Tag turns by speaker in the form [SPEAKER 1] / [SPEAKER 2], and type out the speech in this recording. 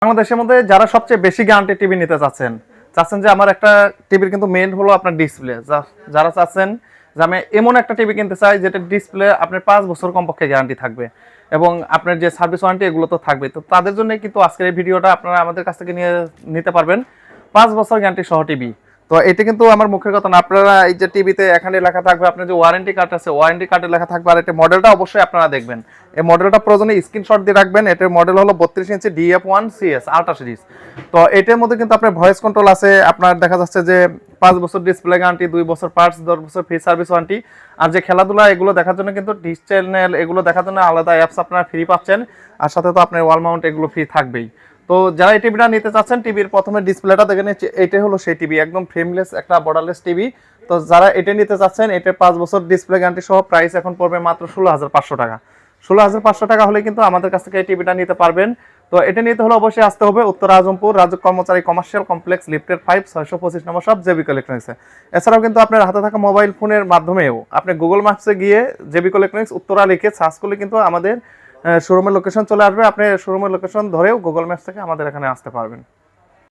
[SPEAKER 1] বাংলাদেশের মধ্যে যারা সবচেয়ে বেশি গ্যারান্টি টিভি নিতে চাচ্ছেন যে আমার একটা টিভির কিন্তু মেইন হলো আপনার ডিসপ্লে, যারা চাচ্ছেন যে আমি এমন একটা টিভি কিনতে চাই যেটা ডিসপ্লে আপনার 5 বছর কমপক্ষে গ্যারান্টি থাকবে এবং আপনার যে সার্ভিস ওয়ারেন্টি এগুলো তো থাকবে, তো তাদের জন্য কিন্তু আজকের এই ভিডিওটা আপনারা আমাদের কাছ থেকে নিতে পারবেন 5 বছর গ্যারান্টি সহ টিভি। তো এটা কিন্তু আমার মুখের কথা না, আপনারা এই যে টিভিতে এখানে লেখা থাকবে আপনার যে ওয়ারেন্টি কার্ড আছে, ওয়ারেন্টি কার্ডে লেখা থাকবে, আর এটা মডেলটা অবশ্যই আপনারা দেখবেন। এই মডেলটা প্রয়োজনে স্ক্রিনশট দিয়ে রাখবেন। এটার মডেল হলো 32 ইঞ্চি DF1CS আল্ট্রা সিরিজ। তো এটার মধ্যে কিন্তু আপনার ভয়েস কন্ট্রোল আছে, আপনার দেখা যাচ্ছে যে 5 বছর ডিসপ্লে গ্যারান্টি, 2 বছর পার্টস, 10 বছর ফ্রি সার্ভিস ওয়ারেন্টি। আর যে খেলাধুলা এগুলো দেখার জন্য কিন্তু ডিশ চ্যানেল এগুলো দেখার জন্য আলাদা অ্যাপস আপনারা ফ্রি পাচ্ছেন, আর সাথে তো আপনার ওয়াল মাউন্ট এগুলো ফ্রি থাকবেই। তো যারা এই টিভিটা নিতে চাচ্ছেন, টিভির প্রথমে ডিসপ্লেটা দেখে নিচ্ছে, এটাই হলো সেই টিভি, একদম ফ্রেমলেস একটা বর্ডারলেস টিভি। তো যারা এটা নিতে চাচ্ছেন, এটার 5 বছর ডিসপ্লে গ্যারান্টি সহ প্রাইস এখন পড়বে মাত্র 16,500 টাকা। 16,500 টাকা হলে কিন্তু আমাদের কাছ থেকে এই টিভিটা নিতে পারবেন। তো এটা নিতে হলে অবশ্যই আসতে হবে উত্তর আজমপুর রাজুক কর্মচারী কমার্শিয়াল কমপ্লেক্স, লিফটের 5, 625 নম্বর শপ, জেবিকো ইলেকট্রনিক্সে। এছাড়াও কিন্তু আপনার হাতে থাকা মোবাইল ফোনের মাধ্যমেও আপনি গুগল ম্যাপসে গিয়ে জেবিকো ইলেকট্রনিক্স উত্তরা লিখে সার্চ করলে কিন্তু আমাদের শোরুমের লোকেশন চলে আসবে, আপনি শোরুমের লোকেশন ধরেও গুগল ম্যাপস থেকে আমাদের এখানে আসতে পারবেন।